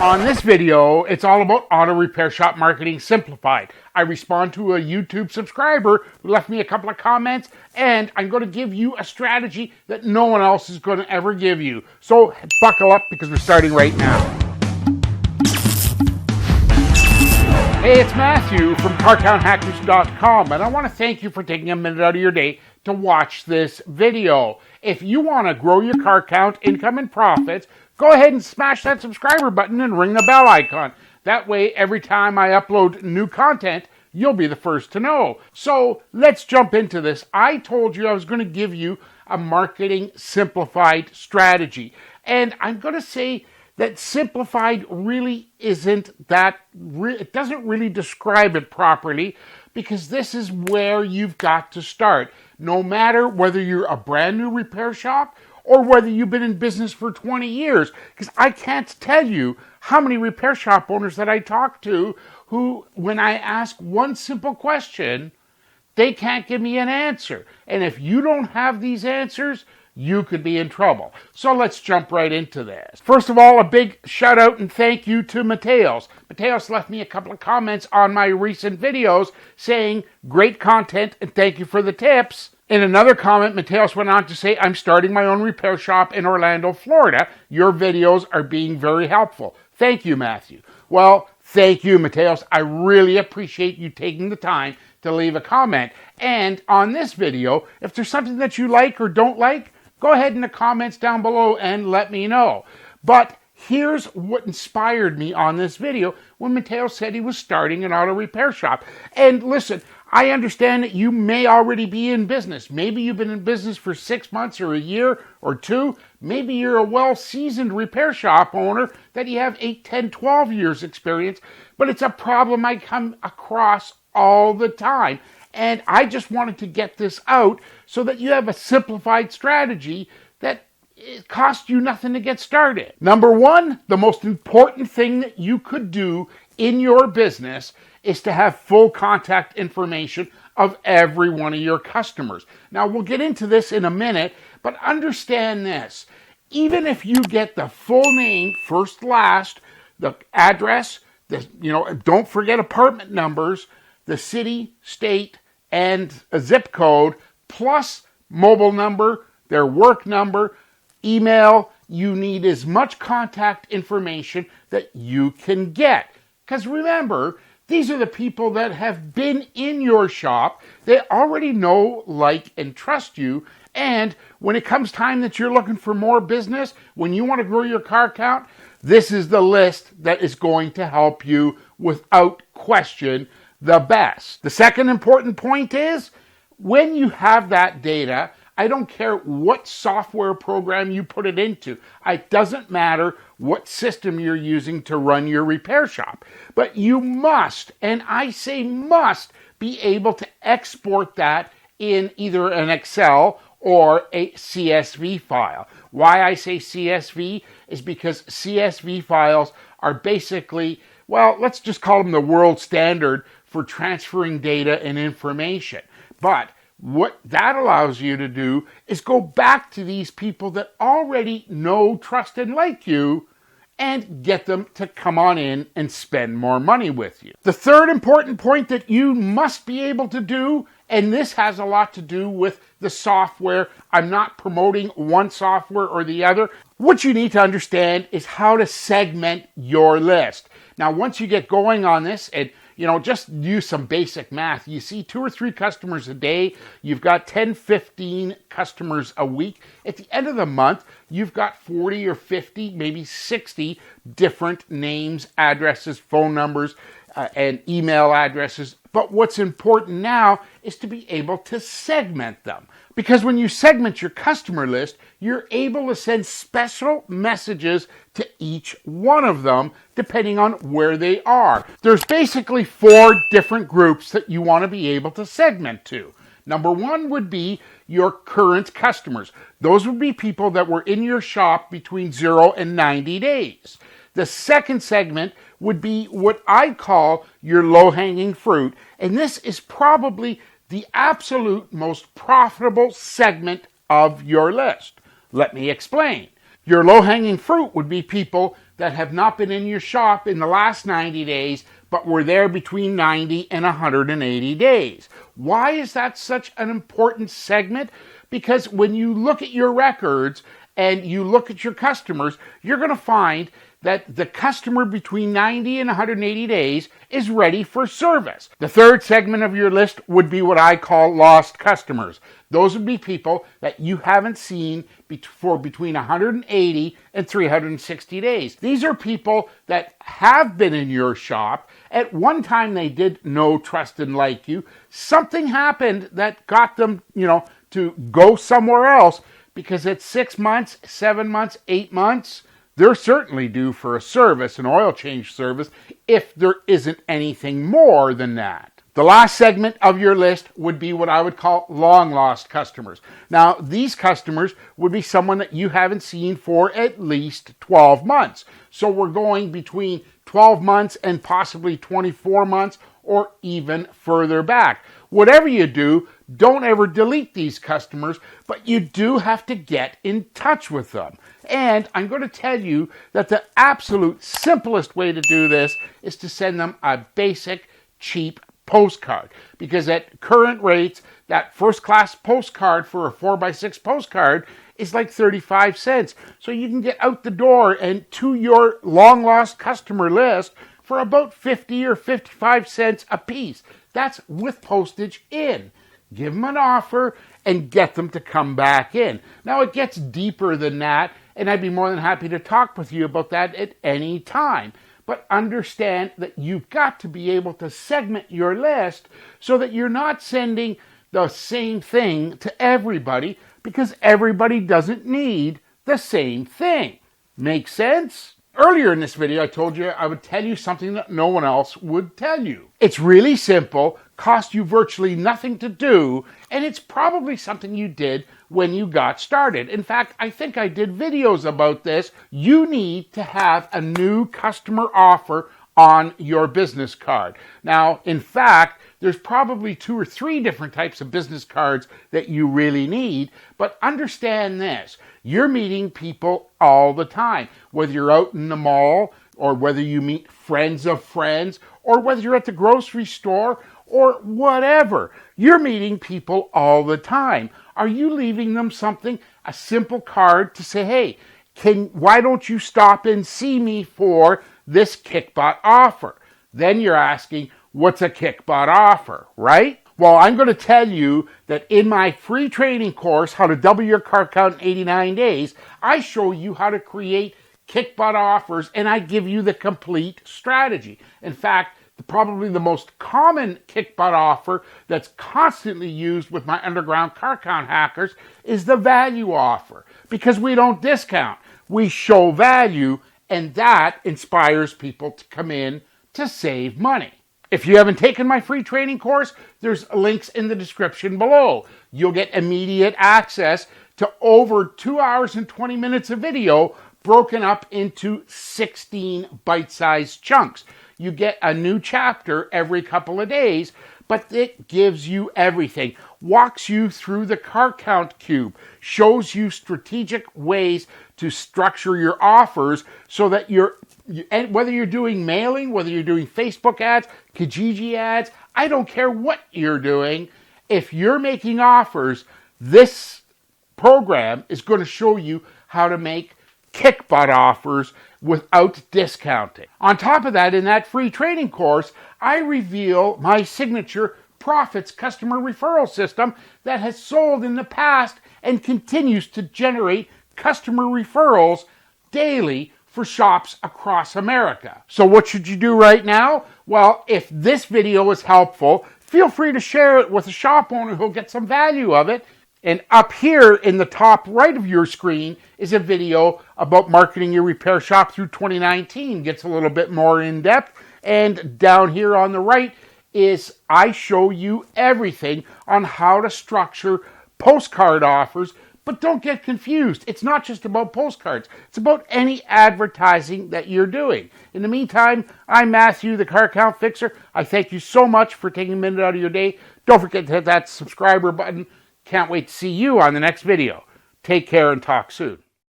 On this video, it's all about auto repair shop marketing simplified. I respond to a YouTube subscriber who left me a couple of comments, and I'm going to give you a strategy that no one else is going to ever give you. So buckle up because we're starting right now. Hey, it's Matthew from CarCountHackers.com, and I want to thank you for taking a minute out of your day to watch this video. If you want to grow your car count, income, and profits, go ahead and smash that subscriber button and ring the bell icon. That way, every time I upload new content, you'll be the first to know. So let's jump into this. I told you I was going to give you a marketing simplified strategy. And I'm going to say that simplified really isn't that, it doesn't really describe it properly, because this is where you've got to start. No matter whether you're a brand new repair shop or whether you've been in business for 20 years, because I can't tell you how many repair shop owners that I talk to who, when I ask one simple question, they can't give me an answer. And if you don't have these answers, you could be in trouble. So let's jump right into this. First of all, a big shout out and thank you to Mateos. Mateos left me a couple of comments on my recent videos saying, great content and thank you for the tips. In another comment, Mateos went on to say, I'm starting my own repair shop in Orlando, Florida. Your videos are being very helpful. Thank you, Matthew. Well, thank you, Mateos. I really appreciate you taking the time to leave a comment. And on this video, if there's something that you like or don't like, go ahead in the comments down below and let me know. But here's what inspired me on this video when Mateos said he was starting an auto repair shop. And listen, I understand that you may already be in business. Maybe you've been in business for 6 months or a year or two. Maybe you're a well-seasoned repair shop owner that you have 8, 10, 12 years experience. But it's a problem I come across all the time. And I just wanted to get this out so that you have a simplified strategy that it costs you nothing to get started. Number one, the most important thing that you could do in your business is to have full contact information of every one of your customers. Now, we'll get into this in a minute, but understand this. Even if you get the full name, first, last, the address, don't forget apartment numbers, the city, state, and a zip code, plus mobile number, their work number, email. You need as much contact information that you can get. Because remember, these are the people that have been in your shop. They already know, like, and trust you. And when it comes time that you're looking for more business, when you want to grow your car count, this is the list that is going to help you without question the best. The second important point is, when you have that data, I don't care what software program you put it into. It doesn't matter what system you're using to run your repair shop. But you must, and I say must, be able to export that in either an Excel or a CSV file. Why I say CSV is because CSV files are basically, well, let's just call them the world standard for transferring data and information. But what that allows you to do is go back to these people that already know, trust, and like you and get them to come on in and spend more money with you. The third important point that you must be able to do, and this has a lot to do with the software. I'm not promoting one software or the other. What you need to understand is how to segment your list. Now, once you get going on this, and just use some basic math. You see 2 or 3 customers a day. You've got 10, 15 customers a week. At the end of the month, you've got 40 or 50, maybe 60 different names, addresses, phone numbers, and email addresses. But what's important now is to be able to segment them. Because when you segment your customer list, you're able to send special messages to each one of them, depending on where they are. There's basically 4 different groups that you want to be able to segment to. Number 1 would be your current customers. Those would be people that were in your shop between 0 and 90 days. The second segment would be what I call your low-hanging fruit, and this is probably the absolute most profitable segment of your list. Let me explain. Your low-hanging fruit would be people that have not been in your shop in the last 90 days, but were there between 90 and 180 days. Why is that such an important segment? Because when you look at your records and you look at your customers, you're going to find that the customer between 90 and 180 days is ready for service. The third segment of your list would be what I call lost customers. Those would be people that you haven't seen for between 180 and 360 days. These are people that have been in your shop. At one time they did know, trust, and like you. Something happened that got them, to go somewhere else, because at 6 months, 7 months, 8 months, they're certainly due for a service, an oil change service, if there isn't anything more than that. The last segment of your list would be what I would call long lost customers. Now, these customers would be someone that you haven't seen for at least 12 months. So we're going between 12 months and possibly 24 months or even further back. Whatever you do, don't ever delete these customers, but you do have to get in touch with them. And I'm going to tell you that the absolute simplest way to do this is to send them a basic, cheap postcard. Because at current rates, that first-class postcard for a 4x6 postcard is like 35 cents. So you can get out the door and to your long-lost customer list for about 50 or 55 cents a piece. That's with postage in. Give them an offer and get them to come back in. Now, it gets deeper than that, and I'd be more than happy to talk with you about that at any time. But understand that you've got to be able to segment your list so that you're not sending the same thing to everybody, because everybody doesn't need the same thing. Make sense? Earlier in this video, I told you I would tell you something that no one else would tell you. It's really simple, costs you virtually nothing to do, and it's probably something you did when you got started. In fact, I think I did videos about this. You need to have a new customer offer on your business card. Now, in fact, there's probably 2 or 3 different types of business cards that you really need, but understand this. You're meeting people all the time, whether you're out in the mall or whether you meet friends of friends or whether you're at the grocery store or whatever. You're meeting people all the time. Are you leaving them something, a simple card to say, hey, why don't you stop and see me for this kickbot offer? Then you're asking, what's a kickbot offer, right? Well, I'm going to tell you that in my free training course, How to Double Your Car Count in 89 Days, I show you how to create kickbot offers, and I give you the complete strategy. In fact, probably the most common kickbot offer that's constantly used with my underground car count hackers is the value offer, because we don't discount. We show value, and that inspires people to come in to save money. If you haven't taken my free training course, there's links in the description below. You'll get immediate access to over 2 hours and 20 minutes of video broken up into 16 bite-sized chunks. You get a new chapter every couple of days, but it gives you everything. Walks you through the car count cube, shows you strategic ways to structure your offers so that and whether you're doing mailing, whether you're doing Facebook ads, Kijiji ads, I don't care what you're doing. If you're making offers, this program is going to show you how to make kickbot offers without discounting. On top of that, in that free training course, I reveal my signature Profits customer referral system that has sold in the past and continues to generate customer referrals daily for shops across America. So what should you do right now? Well, if this video is helpful, feel free to share it with a shop owner who'll get some value of it. And up here in the top right of your screen is a video about marketing your repair shop through 2019. Gets a little bit more in depth. And down here on the right is I show you everything on how to structure postcard offers. But don't get confused. It's not just about postcards. It's about any advertising that you're doing. In the meantime, I'm Matthew, the Car Count Fixer. I thank you so much for taking a minute out of your day. Don't forget to hit that subscriber button. Can't wait to see you on the next video. Take care and talk soon.